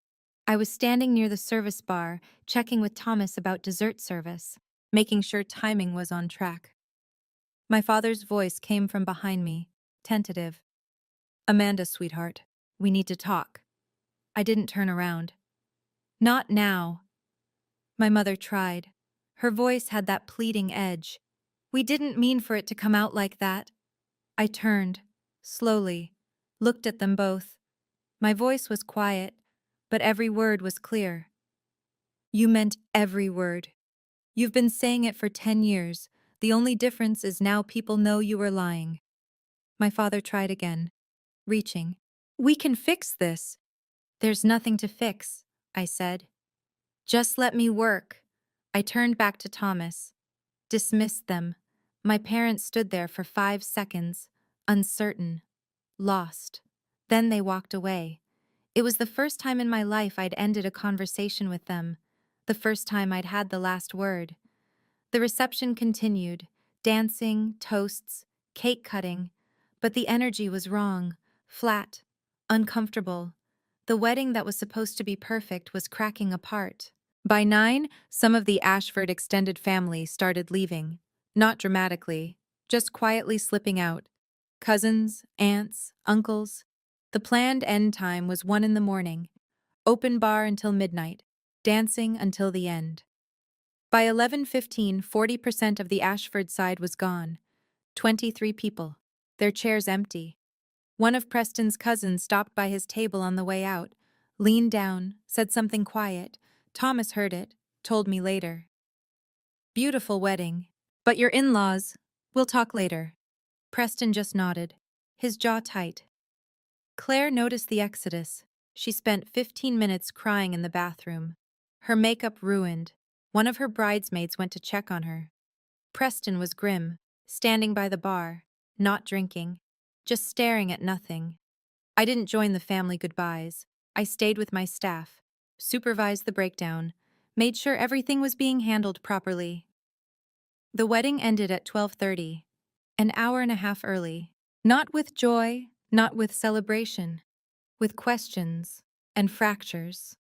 I was standing near the service bar, checking with Thomas about dessert service, making sure timing was on track. My father's voice came from behind me, tentative. Amanda, sweetheart, we need to talk. I didn't turn around. Not now. My mother tried. Her voice had that pleading edge. We didn't mean for it to come out like that. I turned, slowly, looked at them both. My voice was quiet, but every word was clear. You meant every word. You've been saying it for 10 years. The only difference is now people know you were lying. My father tried again, reaching. We can fix this. There's nothing to fix, I said. Just let me work. I turned back to Thomas. Dismissed them. My parents stood there for 5 seconds, uncertain, lost. Then they walked away. It was the first time in my life I'd ended a conversation with them, the first time I'd had the last word. The reception continued, dancing, toasts, cake cutting, but the energy was wrong, flat, uncomfortable. The wedding that was supposed to be perfect was cracking apart. By 9, some of the Ashford extended family started leaving, not dramatically, just quietly slipping out. Cousins, aunts, uncles. The planned end time was 1 in the morning, open bar until midnight, dancing until the end. By 11:15, 40% of the Ashford side was gone. 23 people. Their chairs empty. One of Preston's cousins stopped by his table on the way out, leaned down, said something quiet. Thomas heard it, told me later. Beautiful wedding. But your in-laws. We'll talk later. Preston just nodded, his jaw tight. Claire noticed the exodus. She spent 15 minutes crying in the bathroom. Her makeup ruined. One of her bridesmaids went to check on her. Preston was grim, standing by the bar, not drinking, just staring at nothing. I didn't join the family goodbyes. I stayed with my staff, supervised the breakdown, made sure everything was being handled properly. The wedding ended at 12:30, an hour and a half early. Not with joy, not with celebration, with questions and fractures.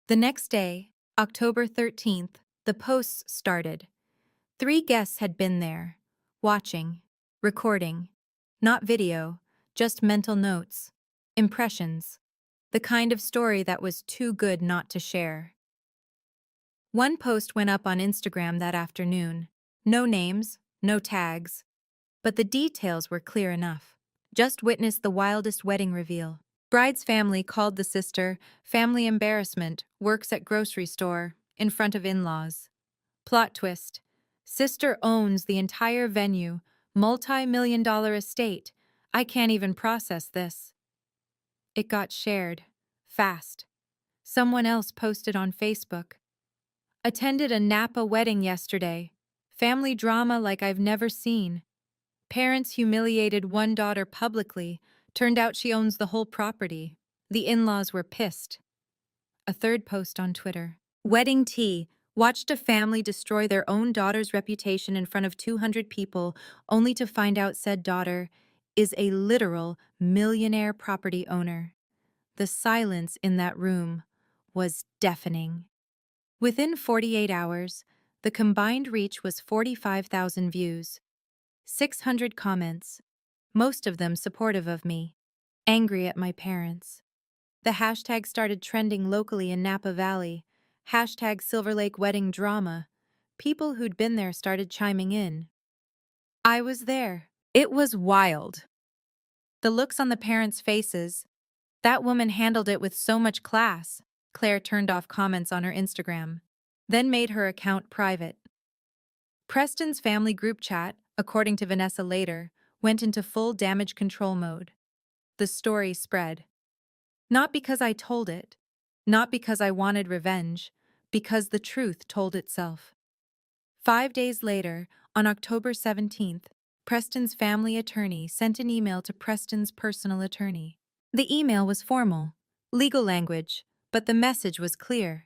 The next day, October 13th, the posts started. 3 guests had been there, watching, recording. Not video, just mental notes, impressions. The kind of story that was too good not to share. One post went up on Instagram that afternoon. No names, no tags. But the details were clear enough. Just witness the wildest wedding reveal. Bride's family called the sister family embarrassment, works at grocery store, in front of in-laws. Plot twist. Sister owns the entire venue, multi-million-dollar estate. I can't even process this. It got shared. Fast. Someone else posted on Facebook. Attended a Napa wedding yesterday. Family drama like I've never seen. Parents humiliated one daughter publicly. Turned out she owns the whole property. The in-laws were pissed. A third post on Twitter. Wedding tea. Watched a family destroy their own daughter's reputation in front of 200 people, only to find out said daughter is a literal millionaire property owner. The silence in that room was deafening. Within 48 hours, the combined reach was 45,000 views, 600 comments, most of them supportive of me, angry at my parents. The hashtag started trending locally in Napa Valley, hashtag Silver Lake Wedding Drama. People who'd been there started chiming in. I was there. It was wild. The looks on the parents' faces. That woman handled it with so much class. Claire turned off comments on her Instagram, then made her account private. Preston's family group chat, according to Vanessa later, went into full damage control mode. The story spread. Not because I told it, not because I wanted revenge, because the truth told itself. 5 days later, on October 17th, Preston's family attorney sent an email to Preston's personal attorney. The email was formal, legal language, but the message was clear.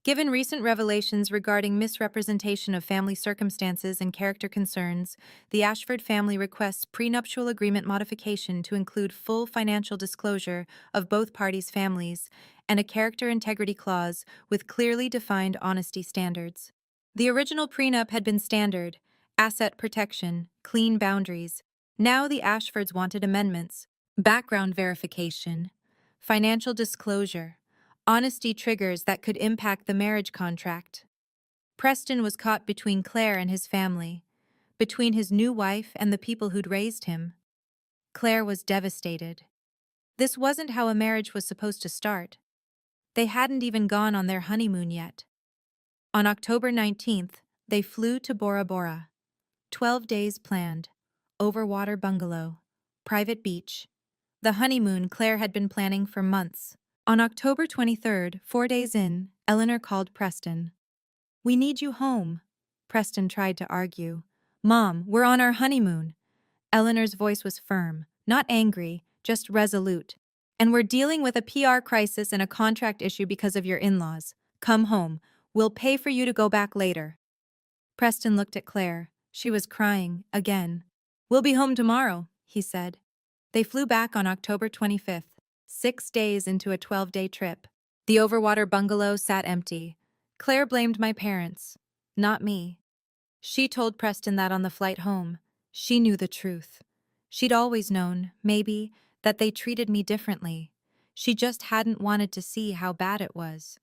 Given recent revelations regarding misrepresentation of family circumstances and character concerns, the Ashford family requests prenuptial agreement modification to include full financial disclosure of both parties' families and a character integrity clause with clearly defined honesty standards. The original prenup had been standard, asset protection, clean boundaries. Now the Ashfords wanted amendments, background verification, financial disclosure, honesty triggers that could impact the marriage contract. Preston was caught between Claire and his family, between his new wife and the people who'd raised him. Claire was devastated. This wasn't how a marriage was supposed to start. They hadn't even gone on their honeymoon yet. On October 19th, they flew to Bora Bora. 12 days planned. Overwater bungalow. Private beach. The honeymoon Claire had been planning for months. On October 23rd, 4 days in, Eleanor called Preston. "We need you home." Preston tried to argue. "Mom, we're on our honeymoon." Eleanor's voice was firm, not angry, just resolute. "And we're dealing with a PR crisis and a contract issue because of your in-laws. Come home. We'll pay for you to go back later." Preston looked at Claire. She was crying, again. "We'll be home tomorrow," he said. They flew back on October 25th, 6 days into a 12-day trip. The Overwater bungalow sat empty. Claire blamed my parents, not me. She told Preston that on the flight home. She knew the truth. She'd always known, maybe, that they treated me differently. She just hadn't wanted to see how bad it was.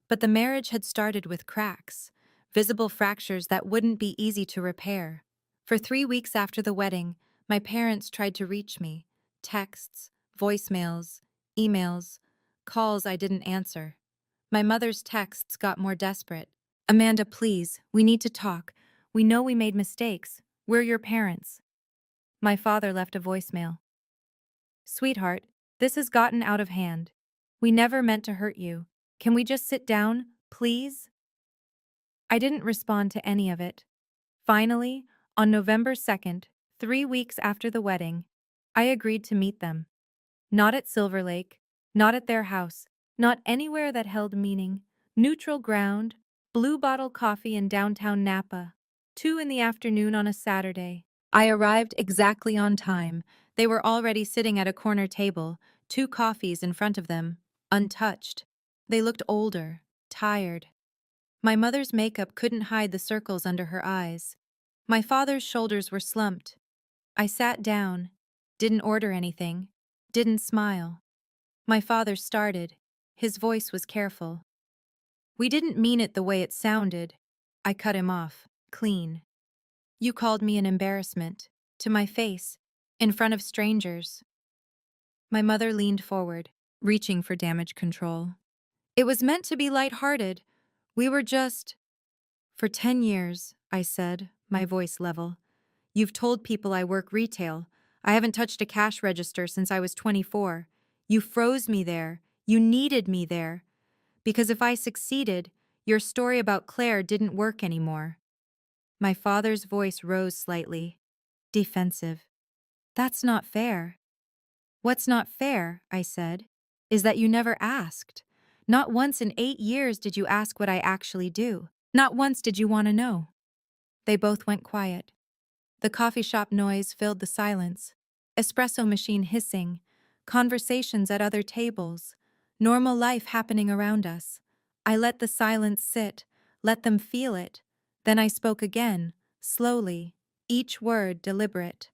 But the marriage had started with cracks. visible fractures that wouldn't be easy to repair. For 3 weeks after the wedding, my parents tried to reach me. Texts, voicemails, emails, calls I didn't answer. My mother's texts got more desperate. "Amanda, please, we need to talk. We know we made mistakes. We're your parents." My father left a voicemail. "Sweetheart, this has gotten out of hand. We never meant to hurt you. Can we just sit down, please?" I didn't respond to any of it. Finally, on November 2nd, 3 weeks after the wedding, I agreed to meet them. Not at Silver Lake, not at their house, not anywhere that held meaning. Neutral ground, Blue Bottle coffee in downtown Napa. 2 in the afternoon on a Saturday. I arrived exactly on time. They were already sitting at a corner table, 2 coffees in front of them, untouched. They looked older, tired. My mother's makeup couldn't hide the circles under her eyes. My father's shoulders were slumped. I sat down, didn't order anything, didn't smile. My father started. His voice was careful. "We didn't mean it the way it sounded." I cut him off, clean. "You called me an embarrassment, to my face, in front of strangers." My mother leaned forward, reaching for damage control. "It was meant to be lighthearted. We were just—" "For 10 years, I said, my voice level. "You've told people I work retail. I haven't touched a cash register since I was 24. You froze me there. You needed me there. Because if I succeeded, your story about Claire didn't work anymore." My father's voice rose slightly, defensive. "That's not fair." "What's not fair," I said, "is that you never asked. Not once in 8 years did you ask what I actually do. Not once did you want to know." They both went quiet. The coffee shop noise filled the silence. Espresso machine hissing, conversations at other tables, normal life happening around us. I let the silence sit, let them feel it. Then I spoke again, slowly, each word deliberate.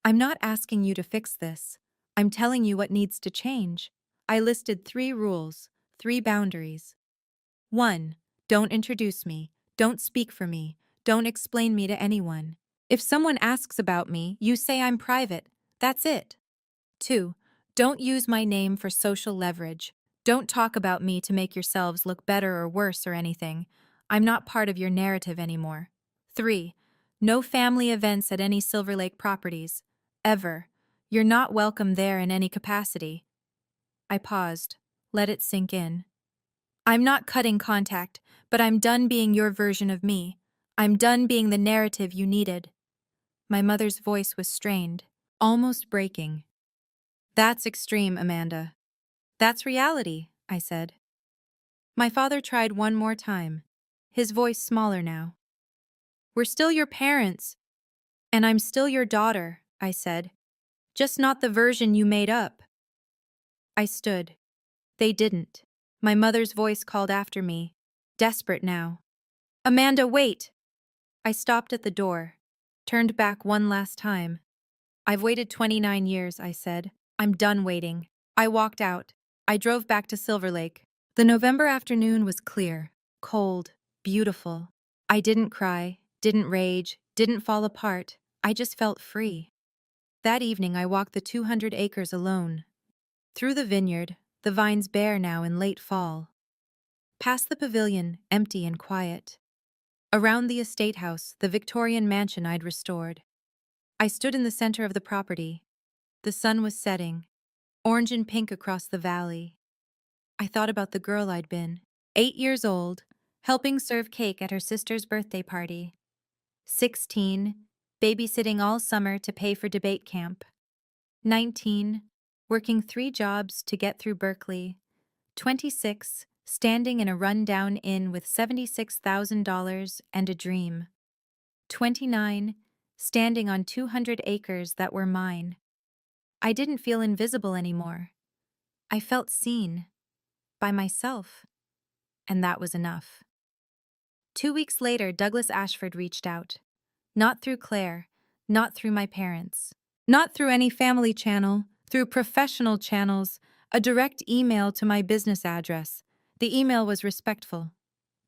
"I'm not asking you to fix this. I'm telling you what needs to change." I listed 3 rules, 3 boundaries. 1. Don't introduce me. Don't speak for me. Don't explain me to anyone. If someone asks about me, you say I'm private. That's it. 2. Don't use my name for social leverage. Don't talk about me to make yourselves look better or worse or anything. I'm not part of your narrative anymore. 3. No family events at any Silver Lake properties. Ever. You're not welcome there in any capacity. I paused. Let it sink in. "I'm not cutting contact, but I'm done being your version of me. I'm done being the narrative you needed." My mother's voice was strained, almost breaking. "That's extreme, Amanda." "That's reality," I said. My father tried one more time, his voice smaller now. "We're still your parents, and I'm still your daughter," I said. "Just not the version you made up." I stood. They didn't. My mother's voice called after me, desperate now. "Amanda, wait!" I stopped at the door, turned back one last time. "I've waited 29 years," I said. "I'm done waiting." I walked out. I drove back to Silver Lake. The November afternoon was clear, cold, beautiful. I didn't cry, didn't rage, didn't fall apart. I just felt free. That evening I walked the 200 acres alone. Through the vineyard, the vines bare now in late fall. Past the pavilion, empty and quiet. Around the estate house, the Victorian mansion I'd restored. I stood in the center of the property. The sun was setting, orange and pink across the valley. I thought about the girl I'd been, 8 years old, helping serve cake at her sister's birthday party. 16, babysitting all summer to pay for debate camp. 19, working 3 jobs to get through Berkeley. 26, standing in a run-down inn with $76,000 and a dream. 29, standing on 200 acres that were mine. I didn't feel invisible anymore. I felt seen. By myself. And that was enough. 2 weeks later, Douglas Ashford reached out. Not through Claire, not through my parents, not through any family channel, through professional channels, a direct email to my business address. The email was respectful,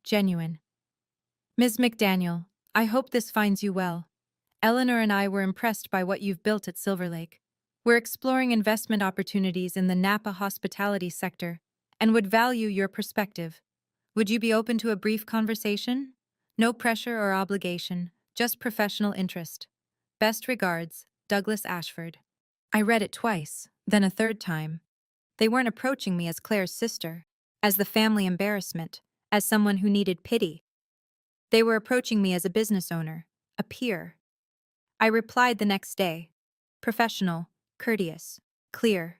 genuine. Ms. McDaniel, I hope this finds you well. Eleanor and I were impressed by what you've built at Silver Lake. We're exploring investment opportunities in the Napa hospitality sector and would value your perspective. Would you be open to a brief conversation? No pressure or obligation, just professional interest. Best regards, Douglas Ashford. I read it twice, then a third time. They weren't approaching me as Claire's sister, as the family embarrassment, as someone who needed pity. They were approaching me as a business owner, a peer. I replied the next day. Professional, courteous, clear.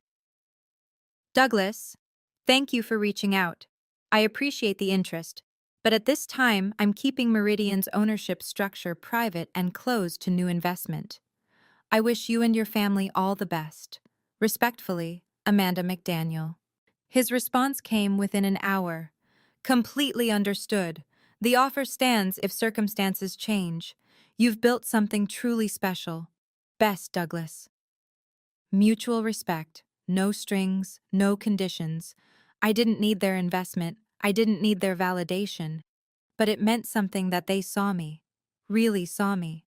Douglas, thank you for reaching out. I appreciate the interest, but at this time I'm keeping Meridian's ownership structure private and closed to new investment. I wish you and your family all the best. Respectfully, Amanda McDaniel. His response came within an hour. Completely understood. The offer stands if circumstances change. You've built something truly special. Best, Douglas. Mutual respect. No strings, no conditions. I didn't need their investment. I didn't need their validation. But it meant something that they saw me. Really saw me.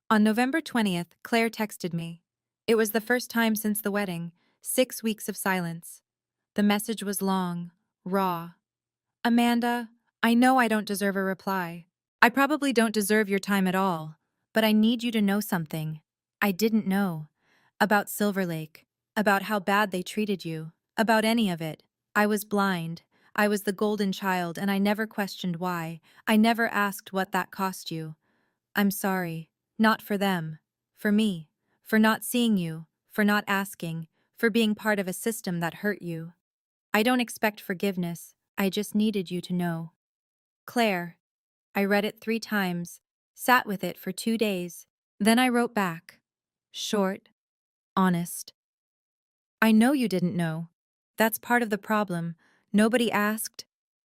On November 20th, Claire texted me. It was the first time since the wedding, 6 weeks of silence. The message was long, raw. Amanda, I know I don't deserve a reply. I probably don't deserve your time at all, but I need you to know something. I didn't know. About Silver Lake, about how bad they treated you, about any of it. I was blind. I was the golden child, and I never questioned why. I never asked what that cost you. I'm sorry. Not for them. For me. For not seeing you. For not asking. For being part of a system that hurt you. I don't expect forgiveness. I just needed you to know. Claire. I read it 3 times, sat with it for 2 days. Then I wrote back. Short. Honest. I know you didn't know. That's part of the problem. Nobody asked.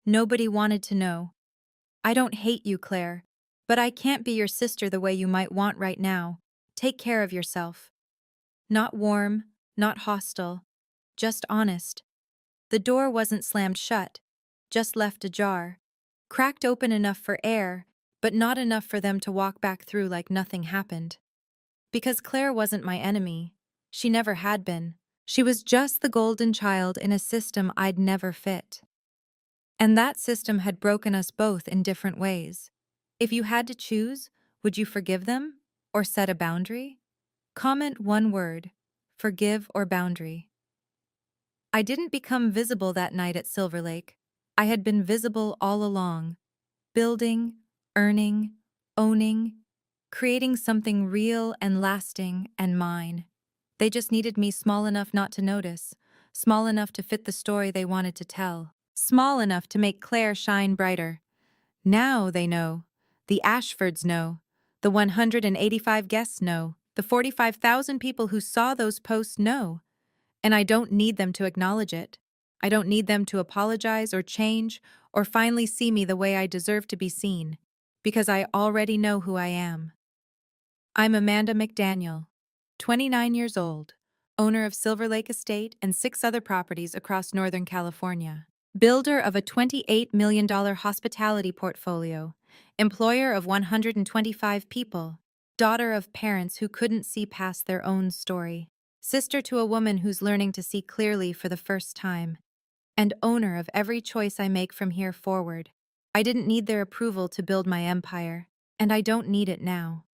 Nobody wanted to know. I don't hate you, Claire, but I can't be your sister the way you might want right now. Take care of yourself. Not warm, not hostile, just honest. The door wasn't slammed shut, just left ajar, cracked open enough for air, but not enough for them to walk back through like nothing happened. Because Claire wasn't my enemy. She never had been. She was just the golden child in a system I'd never fit. And that system had broken us both in different ways. If you had to choose, would you forgive them or set a boundary? Comment one word, forgive or boundary. I didn't become visible that night at Silver Lake. I had been visible all along, building, earning, owning, creating something real and lasting and mine. They just needed me small enough not to notice, small enough to fit the story they wanted to tell, small enough to make Claire shine brighter. Now they know. The Ashfords know. The 185 guests know. The 45,000 people who saw those posts know. And I don't need them to acknowledge it. I don't need them to apologize or change or finally see me the way I deserve to be seen, because I already know who I am. I'm Amanda McDaniel, 29 years old, owner of Silver Lake Estate and 6 other properties across Northern California, builder of a $28 million hospitality portfolio, employer of 125 people, daughter of parents who couldn't see past their own story, sister to a woman who's learning to see clearly for the first time, and owner of every choice I make from here forward. I didn't need their approval to build my empire, and I don't need it now.